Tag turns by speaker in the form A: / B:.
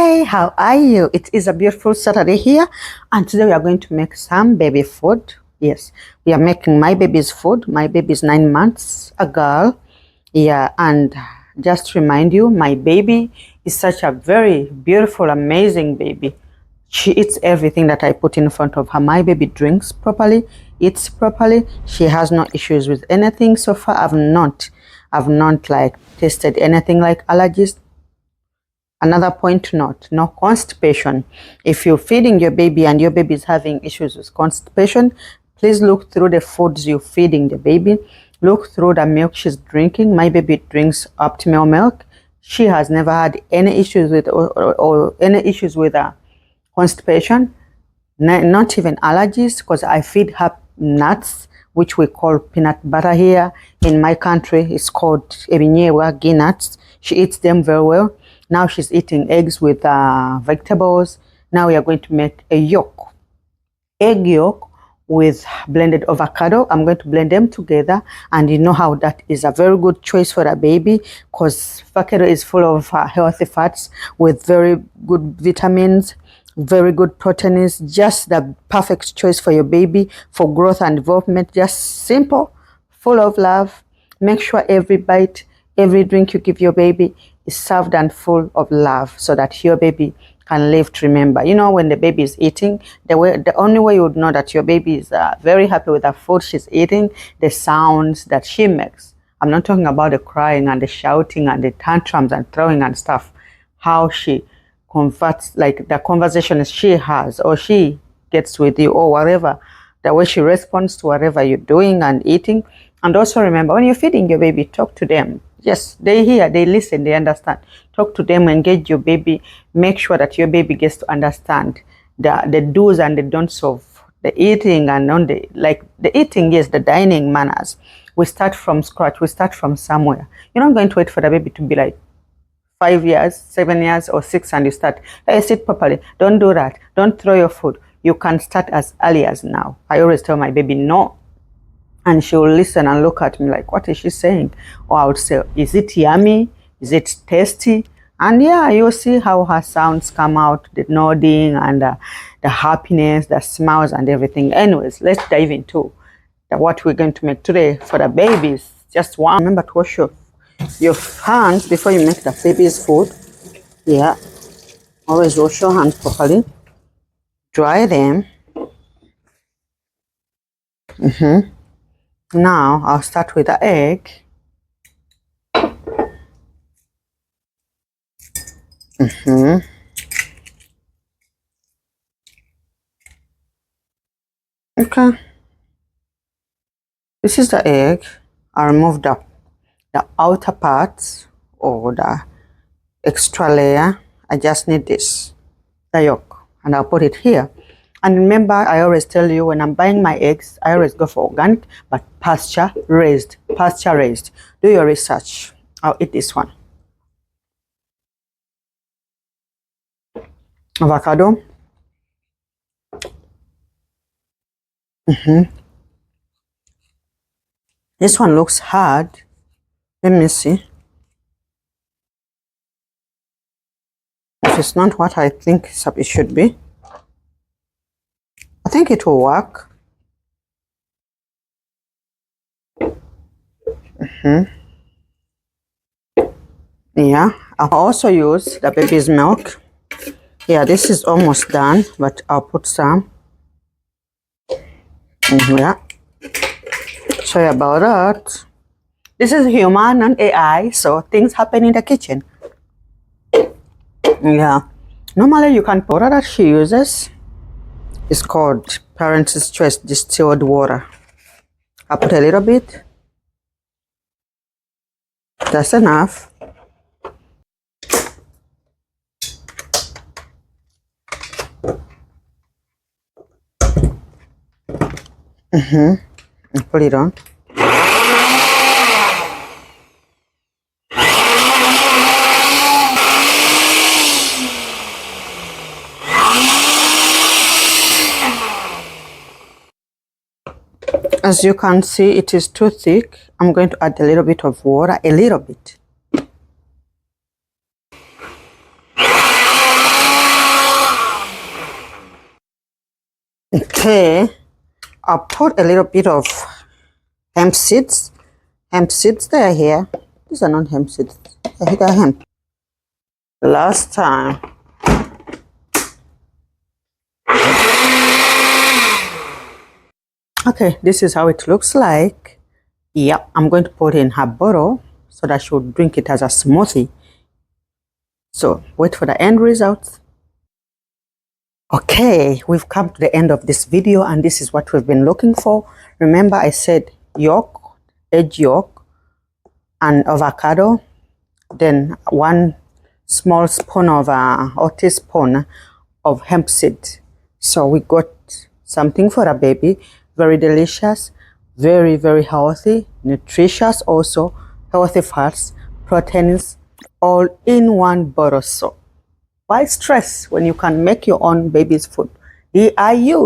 A: Hi, how are you? It is a beautiful Saturday here, and today we are going to make some baby food. Yes, we are making my baby's food. My baby is 9 months, a girl. Yeah, and just to remind you, my baby is such a very beautiful, amazing baby. She eats everything that I put in front of her. My baby drinks properly, eats properly. She has no issues with anything so far. I've not like tested anything like allergies. Another point to note, no constipation. If you're feeding your baby and your baby is having issues with constipation, please look through the foods you're feeding the baby. Look through the milk she's drinking. My baby drinks optimal milk. She has never had any issues with or any issues with constipation, not even allergies, because I feed her nuts, which we call peanut butter here. In my country, it's called ebinyewa, nuts. She eats them very well. Now she's eating eggs with vegetables. Now we are going to make a egg yolk with blended avocado. I'm going to blend them together, and you know how that is a very good choice for a baby, because avocado is full of healthy fats with very good vitamins, very good proteins. Just the perfect choice for your baby for growth and development. Just simple, full of love. Make sure every bite, every drink you give your baby is served and full of love, so that your baby can live to remember. You know, when the baby is eating, the only way you would know that your baby is very happy with the food she's eating, the sounds that she makes. I'm not talking about the crying and the shouting and the tantrums and throwing and stuff. How she converts, like the conversations she has or she gets with you or whatever, the way she responds to whatever you're doing and eating. And also remember, when you're feeding your baby, talk to them. Yes, they hear, they listen, they understand. Talk to them, engage your baby. Make sure that your baby gets to understand the do's and the don'ts of the eating, and on the eating, yes, the dining manners. We start from scratch. We start from somewhere. You're not going to wait for the baby to be like 5 years, 7 years, or 6, and you start, hey, sit properly. Don't do that. Don't throw your food. You can start as early as now. I always tell my baby no. And she will listen and look at me like, what is she saying? Or I would say, is it yummy? Is it tasty? And yeah, you'll see how her sounds come out, the nodding and the happiness, the smiles and everything. Anyways, let's dive into what we're going to make today for the babies. Just one. Remember to wash your hands before you make the baby's food. Yeah, always wash your hands properly. Dry them. Now I'll start with the egg. Okay. This is the egg. I remove the outer parts or the extra layer. I just need this, the yolk, and I'll put it here. And remember, I always tell you, when I'm buying my eggs, I always go for organic, but pasture raised. Pasture raised. Do your research. I'll eat this one. Avocado. This one looks hard. Let me see. If it's not what I think it should be, I think it will work. Yeah, I'll also use the baby's milk. Yeah, this is almost done, but I'll put some. Yeah, sorry about that. This is human and AI, so things happen in the kitchen. Yeah, normally you can put water that she uses. It's called Parents' Choice distilled water. I put a little bit. That's enough. Put it on. As you can see, it is too thick. I'm going to add a little bit of water, a little bit. Okay, I'll put a little bit of hemp seeds. Hemp seeds, they are here. These are not hemp seeds. They are hemp. Last time. Okay, this is how it looks like. Yep, I'm going to put it in her bottle so that she'll drink it as a smoothie. So wait for the end result. Okay, we've come to the end of this video, and this is what we've been looking for. Remember, I said yolk, egg yolk, and avocado, then 1 small spoon of or teaspoon of hemp seed. So we got something for a baby, very delicious, very, very healthy, nutritious also, healthy fats, proteins, all in one bottle. So why stress when you can make your own baby's food? DIU.